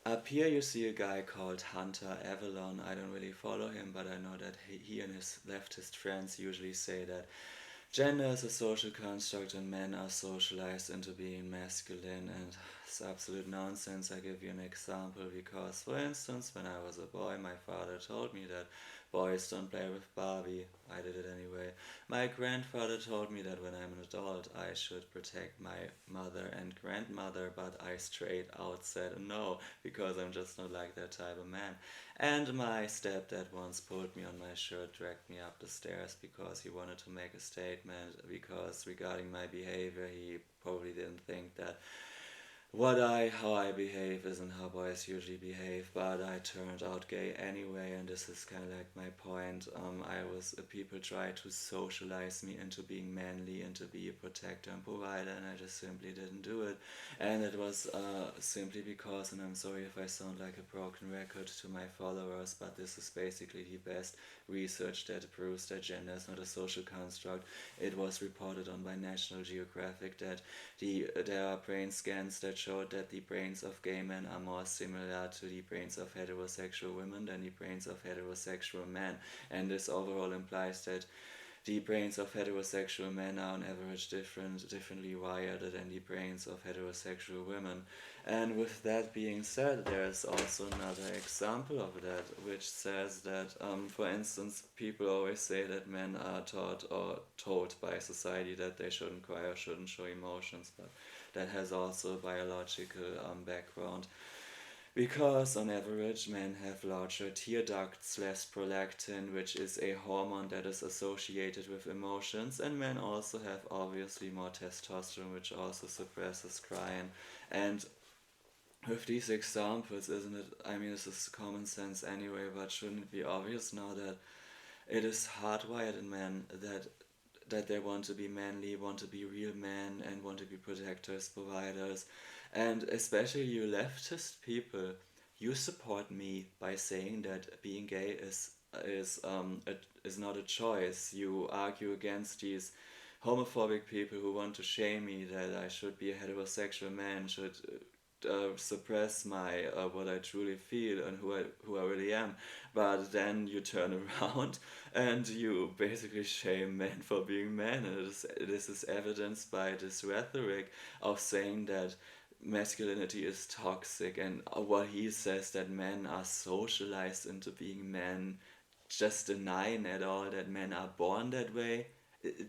Up here you see a guy called Hunter Avalon. I don't really follow him, but I know that he and his leftist friends usually say that gender is a social construct and men are socialized into being masculine, and it's absolute nonsense. I give you an example because, for instance, when I was a boy, my father told me that boys don't play with Barbie. I did it anyway. My grandfather told me that when I'm an adult, I should protect my mother and grandmother, but I straight out said no because I'm just not like that type of man. And my stepdad once pulled me on my shirt, dragged me up the stairs because he wanted to make a statement. Because regarding my behavior, he probably didn't think that how I behave isn't how boys usually behave, but I turned out gay anyway, and this is kind of like my point. People try to socialize me into being manly, into be a protector and provider, and I just simply didn't do it. And it was simply because, and I'm sorry if I sound like a broken record to my followers, but this is basically the best research that proves that gender is not a social construct. It was reported on by National Geographic that there are brain scans that showed that the brains of gay men are more similar to the brains of heterosexual women than the brains of heterosexual men. And this overall implies that the brains of heterosexual men are on average differently wired than the brains of heterosexual women. And with that being said, there's also another example of that, which says that, for instance, people always say that men are taught or told by society that they shouldn't cry or shouldn't show emotions, but that has also a biological background. Because on average, men have larger tear ducts, less prolactin, which is a hormone that is associated with emotions, and men also have obviously more testosterone, which also suppresses crying. And with these examples, isn't it? I mean, this is common sense anyway, but shouldn't it be obvious now that it is hardwired in men that they want to be manly, want to be real men, and want to be protectors, providers. And especially you leftist people, you support me by saying that being gay is not a choice. You argue against these homophobic people who want to shame me that I should be a heterosexual man, should suppress my what I truly feel and who I really am. But then you turn around and you basically shame men for being men, and this is evidenced by this rhetoric of saying that masculinity is toxic, and what he says that men are socialized into being men, just denying at all that men are born that way.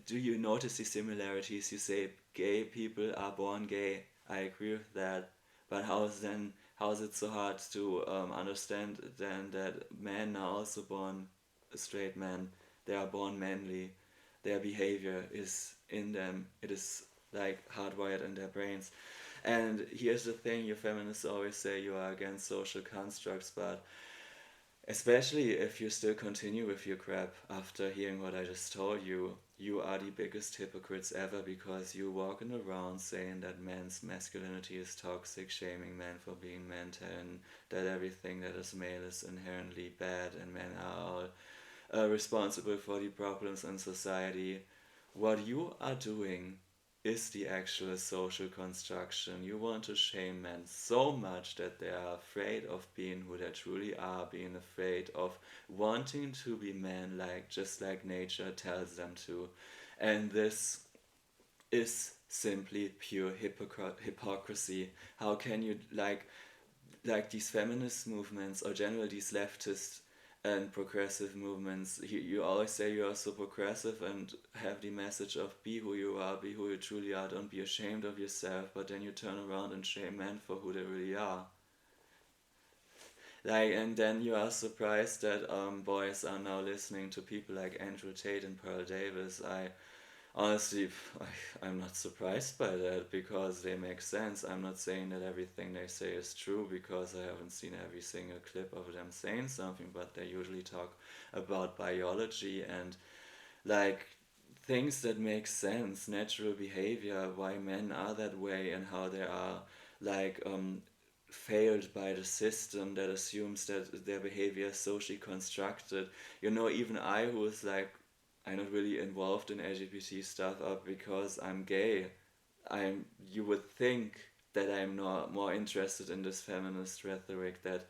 Do you notice the similarities? You say gay people are born gay. I agree with that, but how is it so hard to understand then that men are also born straight men? They are born manly. Their behavior is in them. It is like hardwired in their brains. And here's the thing: you feminists always say you are against social constructs, but especially if you still continue with your crap after hearing what I just told you, you are the biggest hypocrites ever because you walking around saying that men's masculinity is toxic, shaming men for being men, telling that everything that is male is inherently bad and men are all responsible for the problems in society. What you are doing is the actual social construction. You want to shame men so much that they are afraid of being who they truly are, being afraid of wanting to be men like just like nature tells them to. And this is simply pure hypocrisy. How can you like these feminist movements or generally these leftist and progressive movements, you always say you are so progressive and have the message of be who you are, be who you truly are, don't be ashamed of yourself, but then you turn around and shame men for who they really are. And then you are surprised that boys are now listening to people like Andrew Tate and Pearl Davis. Honestly, I'm not surprised by that because they make sense. I'm not saying that everything they say is true because I haven't seen every single clip of them saying something, but they usually talk about biology and like things that make sense, natural behavior, why men are that way, and how they are like failed by the system that assumes that their behavior is socially constructed. You know, even I, who is like, I'm not really involved in LGBT stuff up because I'm gay. You would think that I'm not more interested in this feminist rhetoric that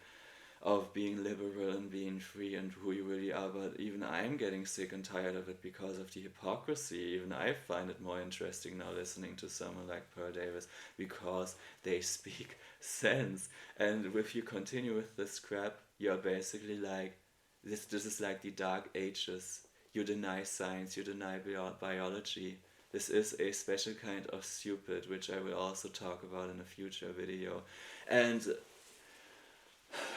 of being liberal and being free and who you really are, but even I'm getting sick and tired of it because of the hypocrisy. Even I find it more interesting now listening to someone like Pearl Davis because they speak sense. And if you continue with this crap, you're basically like, this is like the dark ages. You deny science, you deny biology. This is a special kind of stupid, which I will also talk about in a future video. And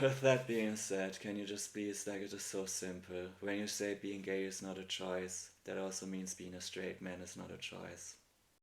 with that being said, can you just please, like, it is so simple. When you say being gay is not a choice, that also means being a straight man is not a choice.